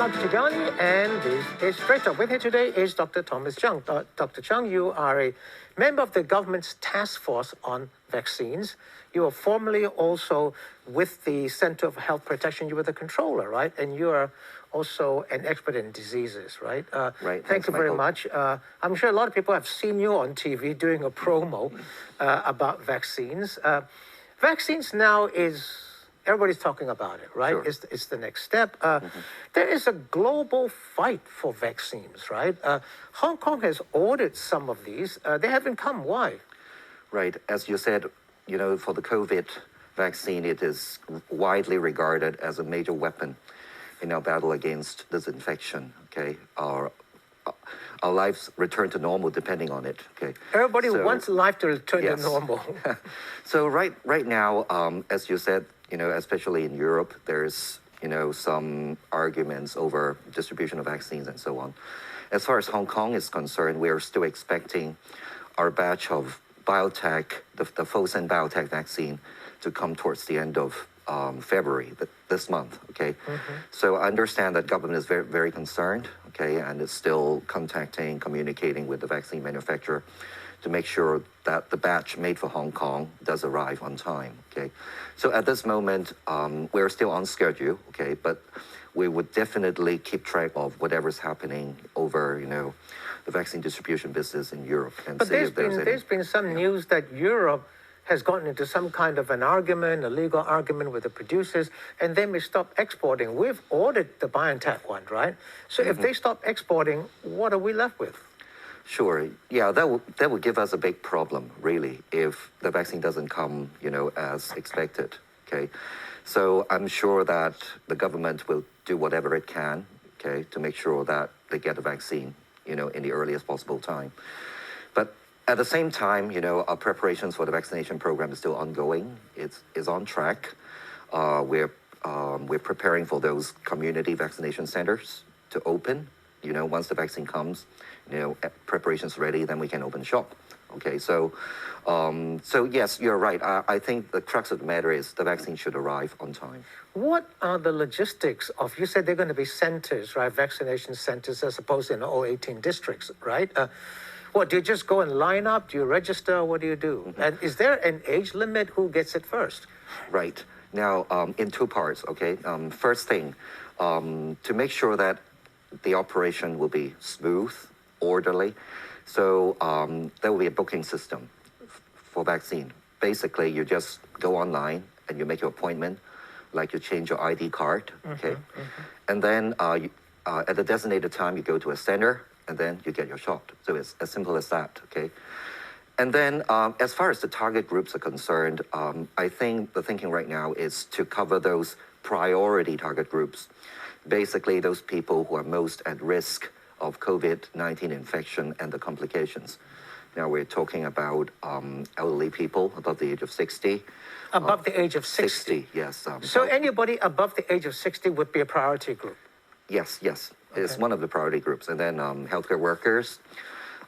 Dr. Johnny, and this is Straight Talk. With me today is Dr. Thomas Chung. Dr. Chung, you are a member of the government's task force on vaccines. You are formerly also with the Center of Health Protection. You were the controller, right? And you are also an expert in diseases, right? Right. Thank you very much. I'm sure a lot of people have seen you on TV doing a promo about vaccines. Vaccines now everybody's talking about it, right? Sure. It's the next step. There is a global fight for vaccines, right? Hong Kong has ordered some of these. They haven't come. Why? Right. As you said, for the COVID vaccine, it is widely regarded as a major weapon in our battle against this infection. Okay, our lives return to normal depending on it. Okay, everybody wants life to return yes. to normal. So right now, as you said, especially in Europe, there's some arguments over distribution of vaccines and so on. As far as Hong Kong is concerned, we are still expecting our batch of biotech, the Fosun biotech vaccine, to come towards the end of February, this month, okay? So I understand that government is very, very concerned, okay, and is still communicating with the vaccine manufacturer to make sure that the batch made for Hong Kong does arrive on time, okay? So at this moment, we're still on schedule, okay, but we would definitely keep track of whatever's happening over, the vaccine distribution business in Europe. And but there's been some news that Europe has gotten into some kind of an argument, a legal argument with the producers, and they may stop exporting. We've ordered the BioNTech one, right? So if they stop exporting, what are we left with? Sure. Yeah, that would give us a big problem, really, if the vaccine doesn't come, as expected. Okay, so I'm sure that the government will do whatever it can, okay, to make sure that they get the vaccine, in the earliest possible time. But at the same time, our preparations for the vaccination program is still ongoing. It's on track. We're preparing for those community vaccination centers to open. Once the vaccine comes, preparations ready, then we can open shop. Okay, so yes, you're right. I think the crux of the matter is the vaccine should arrive on time. What are the logistics of, you said they're going to be centers, right? Vaccination centers as opposed to in all 18 districts, right? What, do you just go and line up? Do you register? What do you do? And is there an age limit? Who gets it first? Right. Now, in two parts, okay? First thing, to make sure that the operation will be smooth, orderly, so there will be a booking system for vaccine. Basically, you just go online and you make your appointment, like you change your ID card, okay? And then at the designated time, you go to a center, and then you get your shot. So it's as simple as that, okay? And then as far as the target groups are concerned, I think the thinking right now is to cover those priority target groups, basically those people who are most at risk of COVID-19 infection and the complications. Now we're talking about elderly people above the age of 60. Above the age of 60? Yes. So anybody above the age of 60 would be a priority group? Yes. Okay. It's one of the priority groups. And then healthcare workers,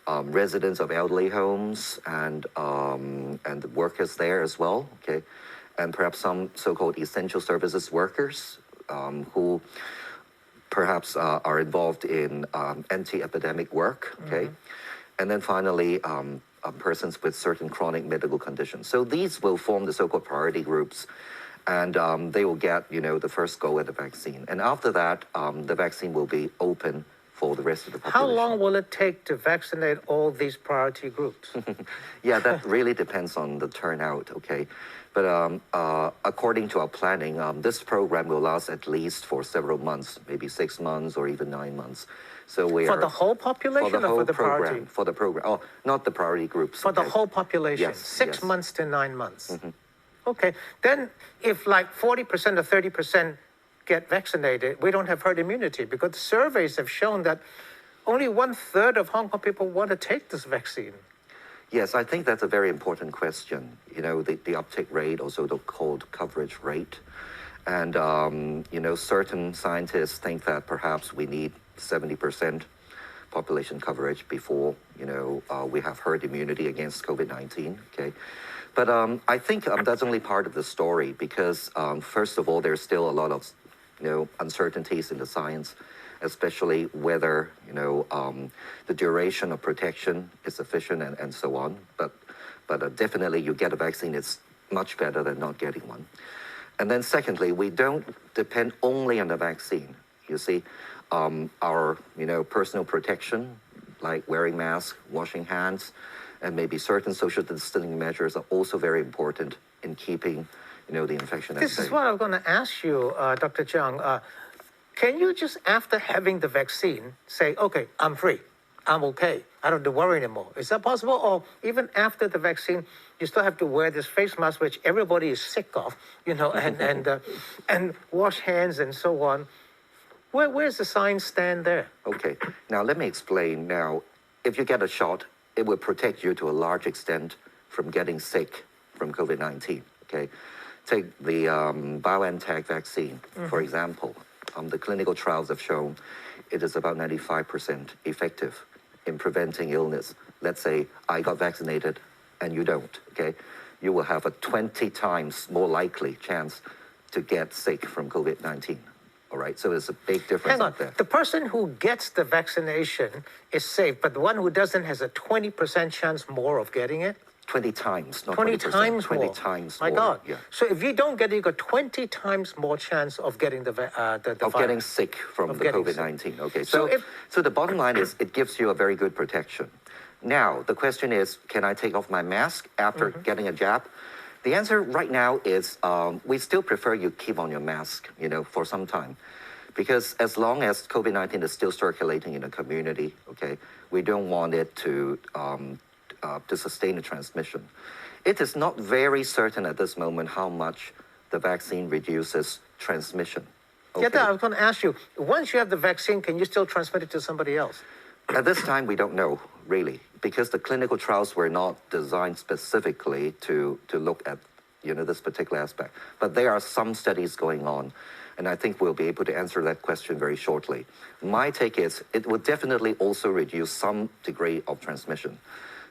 residents of elderly homes, and the workers there as well, okay? And perhaps some so-called essential services workers who perhaps are involved in anti-epidemic work, okay? And then finally, persons with certain chronic medical conditions. So these will form the so-called priority groups, and they will get, the first go at the vaccine. And after that, the vaccine will be open for the rest of the population. How long will it take to vaccinate all these priority groups? Yeah, that really depends on the turnout, okay? But according to our planning, this program will last at least for several months, maybe 6 months or even 9 months. So for the whole population for the whole or for the program, priority? For the program. Oh, not the priority groups. For the whole population, yes, 6 yes. months to 9 months. Okay, then if like 40% or 30% get vaccinated, we don't have herd immunity, because the surveys have shown that only 1/3 of Hong Kong people want to take this vaccine. Yes, I think that's a very important question. The uptake rate, also the called coverage rate. And, certain scientists think that perhaps we need 70% population coverage before, we have herd immunity against COVID-19, okay? But I think that's only part of the story because, first of all, there's still a lot of, uncertainties in the science. especially whether, the duration of protection is sufficient and so on. But definitely you get a vaccine, it's much better than not getting one. And then secondly, we don't depend only on the vaccine. You see, our, personal protection, like wearing masks, washing hands, and maybe certain social distancing measures are also very important in keeping, the infection at bay. This is what I'm going to ask you, Dr. Zhang. Can you just, after having the vaccine, say, okay, I'm free, I'm okay, I don't have to worry anymore? Is that possible? Or even after the vaccine, you still have to wear this face mask, which everybody is sick of, and wash hands and so on. Where's the science stand there? Okay, now let me explain. Now, if you get a shot, it will protect you to a large extent from getting sick from COVID-19, okay? Take the BioNTech vaccine, for example. The clinical trials have shown it is about 95% effective in preventing illness. Let's say I got vaccinated and you don't, okay? You will have a 20 times more likely chance to get sick from COVID-19. All right, so there's a big difference. Hang on, there. The person who gets the vaccination is safe, but the one who doesn't has a 20% chance more of getting it? 20 times, not 20 20%. times 20 more. times My more. God. Yeah. So if you don't get it, you got 20 times more chance of getting the virus. Getting sick from the COVID-19. Okay, so the bottom line is it gives you a very good protection. Now, the question is, can I take off my mask after getting a jab? The answer right now is we still prefer you keep on your mask, for some time. Because as long as COVID-19 is still circulating in the community, okay, we don't want it to sustain the transmission. It is not very certain at this moment how much the vaccine reduces transmission. Okay? Yeah, I was going to ask you, once you have the vaccine, can you still transmit it to somebody else? At this time, we don't know, really, because the clinical trials were not designed specifically to look at, this particular aspect. But there are some studies going on, and I think we'll be able to answer that question very shortly. My take is it will definitely also reduce some degree of transmission,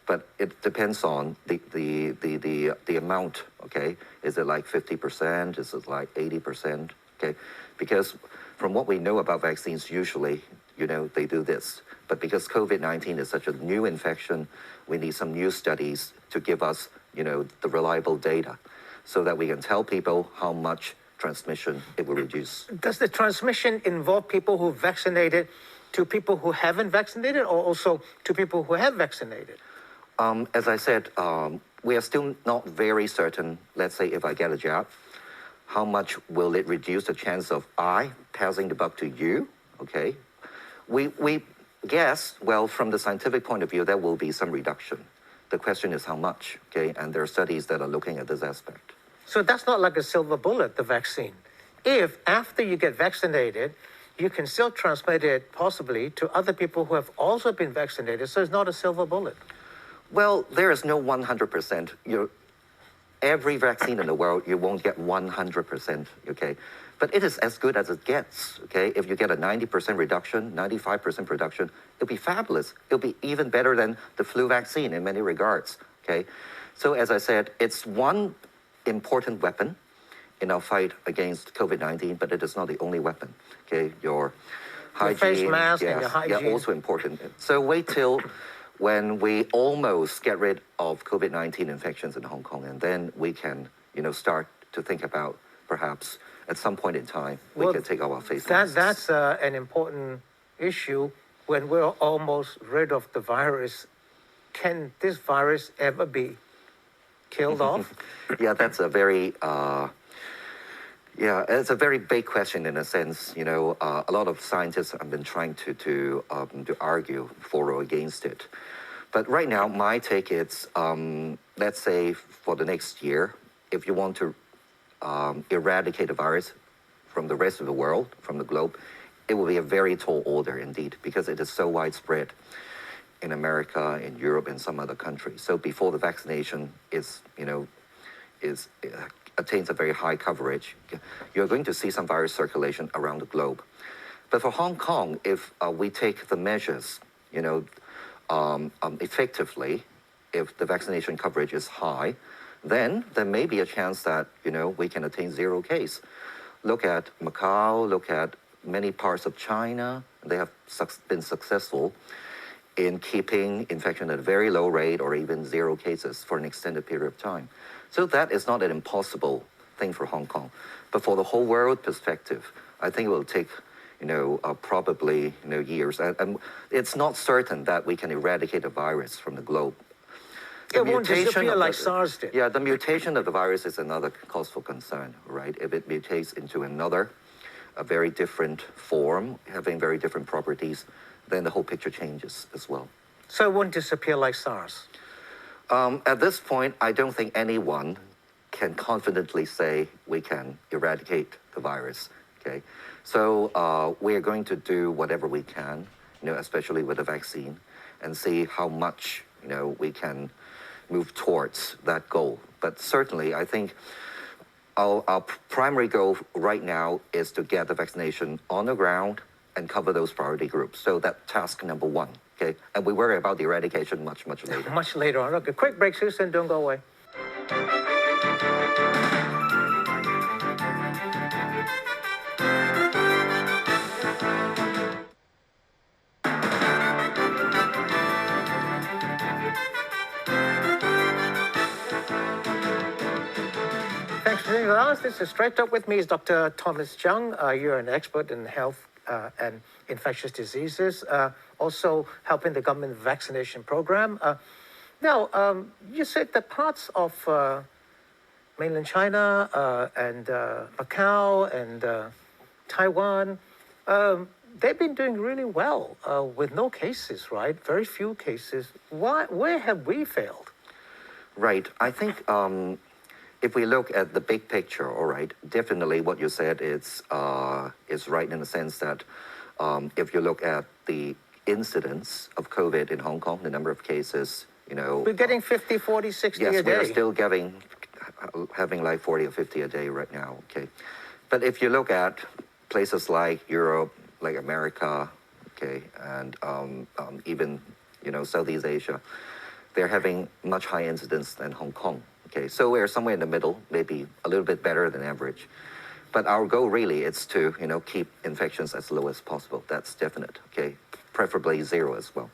but it depends on the amount, okay? Is it like 50%? Is it like 80%? Okay, because from what we know about vaccines, usually, they do this. But because COVID-19 is such a new infection, we need some new studies to give us, the reliable data so that we can tell people how much transmission it will reduce. Does the transmission involve people who vaccinated to people who haven't vaccinated, or also to people who have vaccinated? As I said, we are still not very certain, let's say if I get a jab, how much will it reduce the chance of I passing the bug to you, okay? We guess, well, from the scientific point of view, there will be some reduction. The question is how much, okay? And there are studies that are looking at this aspect. So that's not like a silver bullet, the vaccine. If after you get vaccinated, you can still transmit it possibly to other people who have also been vaccinated, so it's not a silver bullet. Well, there is no 100%. Every vaccine in the world, you won't get 100%, okay? But it is as good as it gets, okay? If you get a 90% reduction, 95% reduction, it'll be fabulous. It'll be even better than the flu vaccine in many regards, okay? So as I said, it's one important weapon in our fight against COVID-19, but it is not the only weapon, okay? Your hygiene, face mask and your hygiene. Yeah, also important. So wait till when we almost get rid of COVID-19 infections in Hong Kong, and then we can, start to think about perhaps at some point in time we can take our face masks. That's an important issue. When we're almost rid of the virus, can this virus ever be killed off? Yeah, that's a very it's a very big question in a sense. A lot of scientists have been trying to argue for or against it. But right now, my take is, let's say for the next year, if you want to eradicate the virus from the rest of the world, from the globe, it will be a very tall order indeed, because it is so widespread in America, in Europe, and some other countries. So before the vaccination attains a very high coverage, you're going to see some virus circulation around the globe. But for Hong Kong, if we take the measures, effectively, if the vaccination coverage is high, then there may be a chance that, we can attain zero case. Look at Macau, look at many parts of China, They have been successful in keeping infection at a very low rate or even 0 cases for an extended period of time. So that is not an impossible thing for Hong Kong. But for the whole world perspective, I think it will take, probably, years. And it's not certain that we can eradicate the virus from the globe. It won't disappear like SARS did. Yeah, the mutation of the virus is another cause for concern, right? If it mutates into a very different form, having very different properties, then the whole picture changes as well. So it won't disappear like SARS? At this point, I don't think anyone can confidently say we can eradicate the virus, okay? So we are going to do whatever we can, especially with the vaccine, and see how much, we can move towards that goal. But certainly, I think our primary goal right now is to get the vaccination on the ground and cover those priority groups. So that's task number 1, okay? And we worry about the eradication much, much later. Much later on. Okay, quick break, Susan, don't go away. Thanks for being with us. This is Straight Up. With me is Dr. Thomas Chung. You're an expert in health and infectious diseases, also helping the government vaccination program. Now, you said that parts of mainland China and Macau and Taiwan, they've been doing really well with no cases, right? Very few cases. Where have we failed? Right. I think if we look at the big picture, all right, definitely what you said is right in the sense that if you look at the incidence of COVID in Hong Kong, the number of cases, We're getting 50, 40, 60 yes, a day. we are still having like 40 or 50 a day right now, okay? But if you look at places like Europe, like America, okay, and even, Southeast Asia, they're having much higher incidence than Hong Kong, okay? So we're somewhere in the middle, maybe a little bit better than average. But our goal really is to, keep infections as low as possible. That's definite, okay? Preferably 0 as well.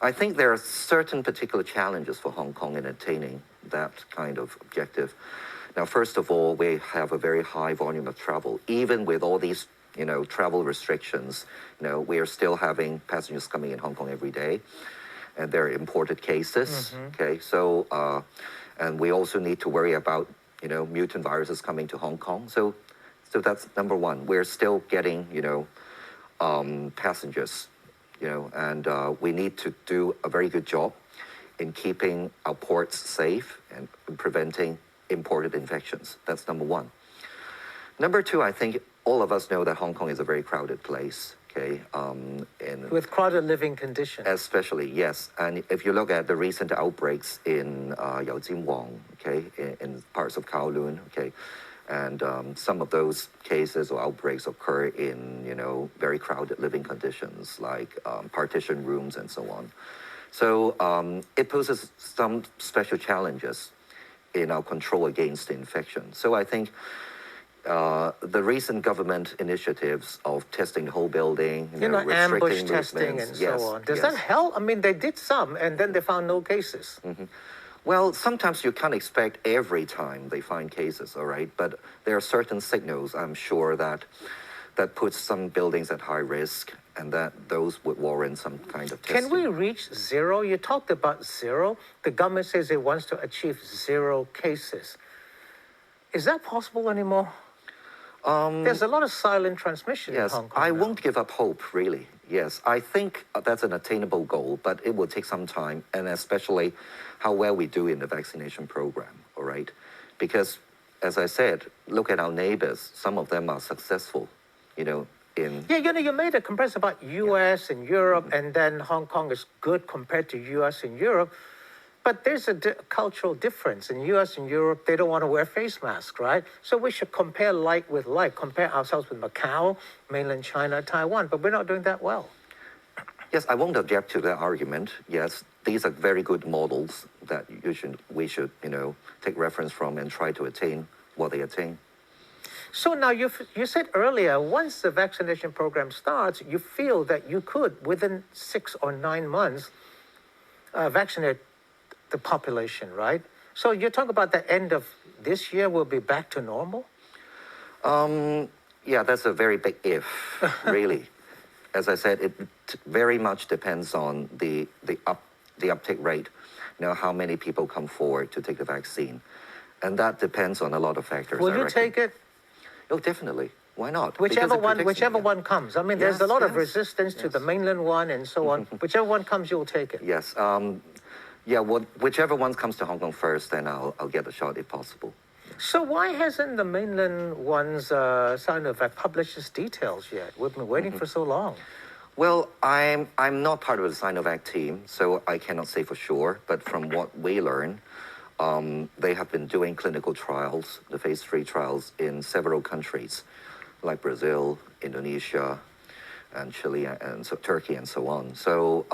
I think there are certain particular challenges for Hong Kong in attaining that kind of objective. Now, first of all, we have a very high volume of travel. Even with all these, travel restrictions, we are still having passengers coming in Hong Kong every day. And there are imported cases, okay? So, and we also need to worry about, mutant viruses coming to Hong Kong. So that's number 1. We're still getting, passengers, and we need to do a very good job in keeping our ports safe and preventing imported infections. That's number 1. Number 2, I think all of us know that Hong Kong is a very crowded place, okay? With crowded living conditions. Especially, yes. And if you look at the recent outbreaks in Wong, okay, in parts of Kowloon, okay, and some of those cases or outbreaks occur in, very crowded living conditions like partition rooms and so on. So it poses some special challenges in our control against the infection. So I think the recent government initiatives of testing the whole building, ambush restricting testing movements, and so on. Does that help? I mean, they did some, and then they found no cases. Well, sometimes you can't expect every time they find cases, all right? But there are certain signals, I'm sure, that puts some buildings at high risk, and that those would warrant some kind of testing. Can we reach 0? You talked about 0. The government says it wants to achieve 0 cases. Is that possible anymore? There's a lot of silent transmission in Hong Kong. I won't give up hope, really. Yes, I think that's an attainable goal, but it will take some time, and especially how well we do in the vaccination program, all right? Because, as I said, look at our neighbors. Some of them are successful, in... Yeah, you made a comparison about U.S. and Europe, and then Hong Kong is good compared to U.S. and Europe. But there's a cultural difference. In U.S. and Europe, they don't want to wear face masks, right? So we should compare like with like, compare ourselves with Macau, mainland China, Taiwan, but we're not doing that well. Yes, I won't object to that argument. Yes, these are very good models that we should, take reference from and try to attain what they attain. So now you said earlier, once the vaccination program starts, you feel that you could, within 6 or 9 months, vaccinate the population, right? So you're talking about the end of this year, we'll be back to normal? Yeah, that's a very big if, really. As I said, it very much depends on the uptake rate, how many people come forward to take the vaccine. And that depends on a lot of factors. Will you take it? Oh, definitely. Why not? Whichever one comes. I mean, there's a lot of resistance to the mainland one and so on. Whichever one comes, you'll take it. Yes. Yeah, whichever one comes to Hong Kong first, then I'll get a shot if possible. So why hasn't the mainland one's Sinovac published its details yet? We've been waiting for so long. Well, I'm not part of the Sinovac team, so I cannot say for sure. But from what we learn, they have been doing clinical trials, the phase 3 trials in several countries, like Brazil, Indonesia, and Chile, and so Turkey, and so on. So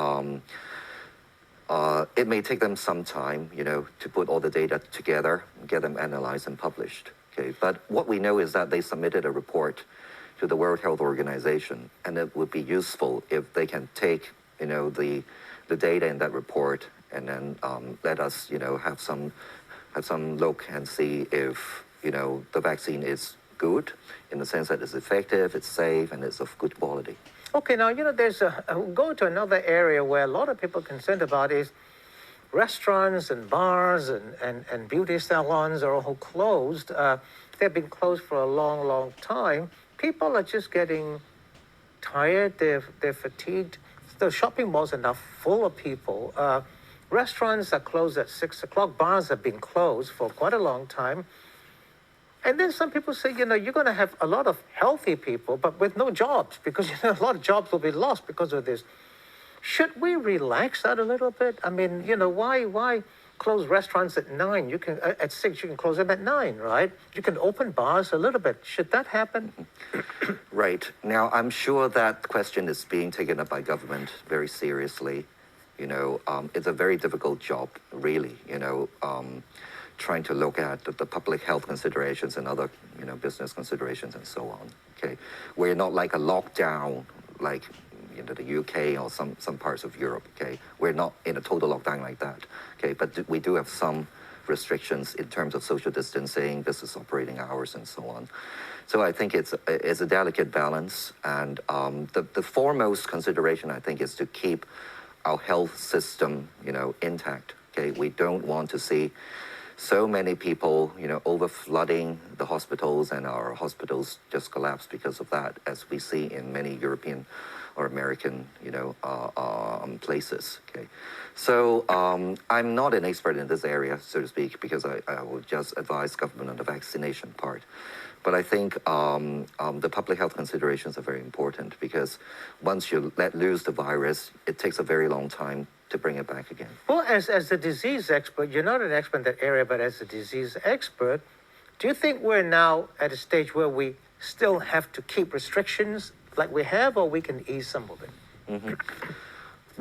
it may take them some time, to put all the data together, get them analyzed and published. Okay, but what we know is that they submitted a report to the World Health Organization, and it would be useful if they can take, the data in that report and then let us, have some look and see if, the vaccine is good in the sense that it's effective, it's safe, and it's of good quality. Okay, now, there's go to another area where a lot of people are concerned about is restaurants and bars and beauty salons are all closed. They've been closed for a long, long time. People are just getting tired. They're fatigued. The shopping malls are now full of people. Restaurants are closed at 6 o'clock. Bars have been closed for quite a long time. And then some people say, you're going to have a lot of healthy people, but with no jobs, because a lot of jobs will be lost because of this. Should we relax that a little bit? I mean, why close restaurants at 9? You can at 6. You can close them at 9, right? You can open bars a little bit. Should that happen? Right. Now, I'm sure that question is being taken up by government very seriously. It's a very difficult job, really. Trying to look at the public health considerations and other, business considerations and so on. Okay, we're not like a lockdown, like the UK or some parts of Europe. Okay, we're not in a total lockdown like that. Okay, but we do have some restrictions in terms of social distancing, business operating hours, and so on. So I think it's a delicate balance, and the foremost consideration I think is to keep our health system, intact. Okay, we don't want to see so many people, over flooding the hospitals, and our hospitals just collapse because of that, as we see in many European or American, places. Okay, so I'm not an expert in this area, so to speak, because I will just advise government on the vaccination part. But I think the public health considerations are very important, because once you let loose the virus, it takes a very long time to bring it back again. Well, as a disease expert, you're not an expert in that area, but as a disease expert, do you think we're now at a stage where we still have to keep restrictions like we have, or we can ease some of it? Mm-hmm.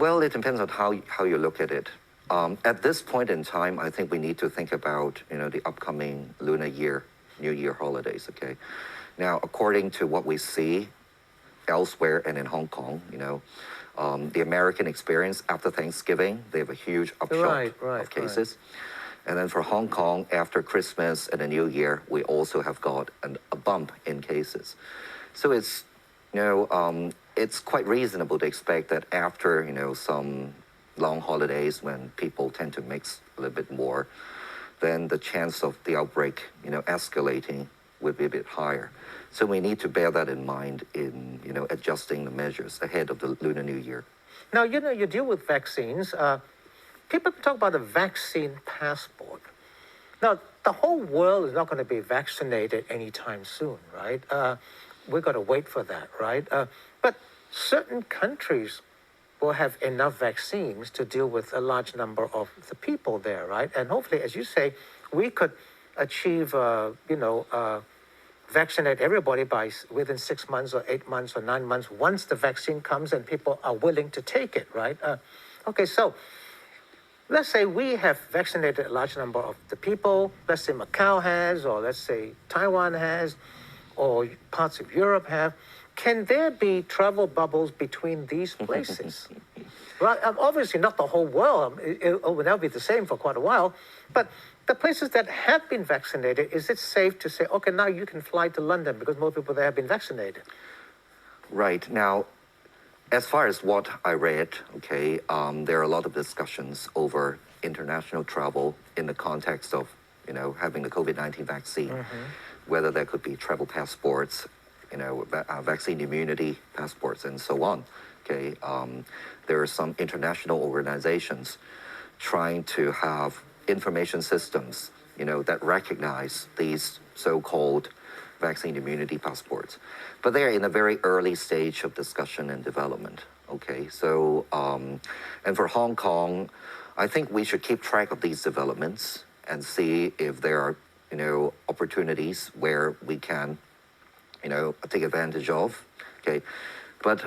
Well, it depends on how you look at it. At this point in time, I think we need to think about, the upcoming Lunar Year, New Year holidays, okay? Now, according to what we see elsewhere and in Hong Kong, the American experience after Thanksgiving, they have a huge upshot of cases. Right. And then for Hong Kong, after Christmas and the New Year, we also have got a bump in cases. So it's, it's quite reasonable to expect that after, some long holidays when people tend to mix a little bit more, then the chance of the outbreak, escalating would be a bit higher. So we need to bear that in mind in, adjusting the measures ahead of the Lunar New Year. Now, you deal with vaccines. People talk about a vaccine passport. Now, the whole world is not going to be vaccinated anytime soon, right? We've got to wait for that, right? But certain countries will have enough vaccines to deal with a large number of the people there, right? And hopefully, as you say, we could achieve, vaccinate everybody within 6 months or 8 months or 9 months once the vaccine comes and people are willing to take it, right? Okay, so let's say we have vaccinated a large number of the people. Let's say Macau has, or let's say Taiwan has, or parts of Europe have. Can there be travel bubbles between these places? Well, obviously not the whole world. It will now be the same for quite a while. But the places that have been vaccinated, is it safe to say, okay, now you can fly to London because more people there have been vaccinated? Right. Now, as far as what I read, okay, there are a lot of discussions over international travel in the context of, having the COVID-19 vaccine, whether there could be travel passports, vaccine immunity passports, and so on. Okay, there are some international organizations trying to have information systems, that recognize these so-called vaccine immunity passports, but they're in a very early stage of discussion and development. Okay, so and for Hong Kong, I think we should keep track of these developments and see if there are, opportunities where we can, take advantage of. Okay, but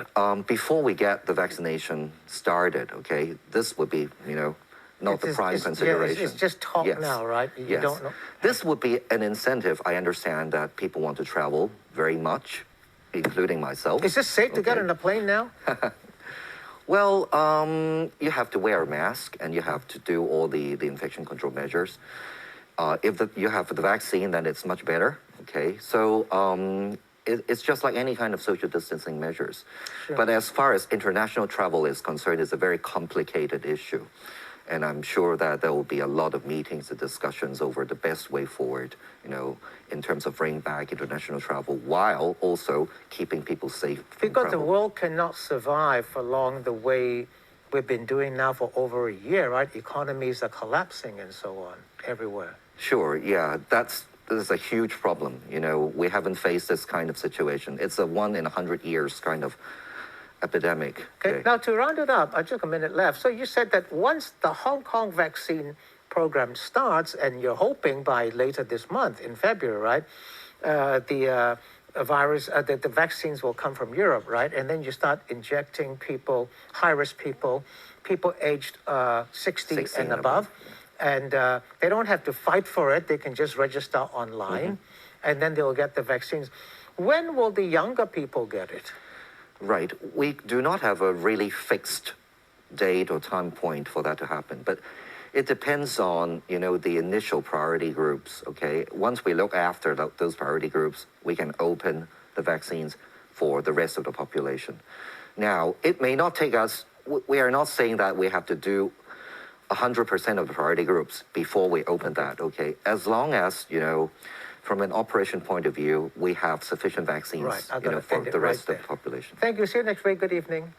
before we get the vaccination started, okay, this would be, not the prime consideration. Yeah, it's just talk now, right? You don't know. This would be an incentive. I understand that people want to travel very much, including myself. Is this safe to get on a plane now? Well, you have to wear a mask and you have to do all the infection control measures. If you have the vaccine, then it's much better. Okay, so it's just like any kind of social distancing measures. Sure. But as far as international travel is concerned, it's a very complicated issue. And I'm sure that there will be a lot of meetings and discussions over the best way forward, in terms of bringing back international travel while also keeping people safe from because travel. The world cannot survive for long the way we've been doing now for over a year, right? Economies are collapsing and so on everywhere. Sure, yeah, this is a huge problem. We haven't faced this kind of situation. It's a 1 in 100 years kind of epidemic. Okay. Now, to round it up, I just a minute left. So you said that once the Hong Kong vaccine program starts, and you're hoping by later this month, in February, right, the vaccines will come from Europe, right? And then you start injecting people, high-risk people aged 60 and above. And they don't have to fight for it. They can just register online, and then they'll get the vaccines. When will the younger people get it? Right. We do not have a really fixed date or time point for that to happen, but it depends on, the initial priority groups, okay? Once we look after those priority groups, we can open the vaccines for the rest of the population. Now, it may not take us, we are not saying that we have to do 100% of the priority groups before we open that, okay? As long as, from an operation point of view, we have sufficient vaccines, for the rest of the population. Thank you. See you next week. Good evening.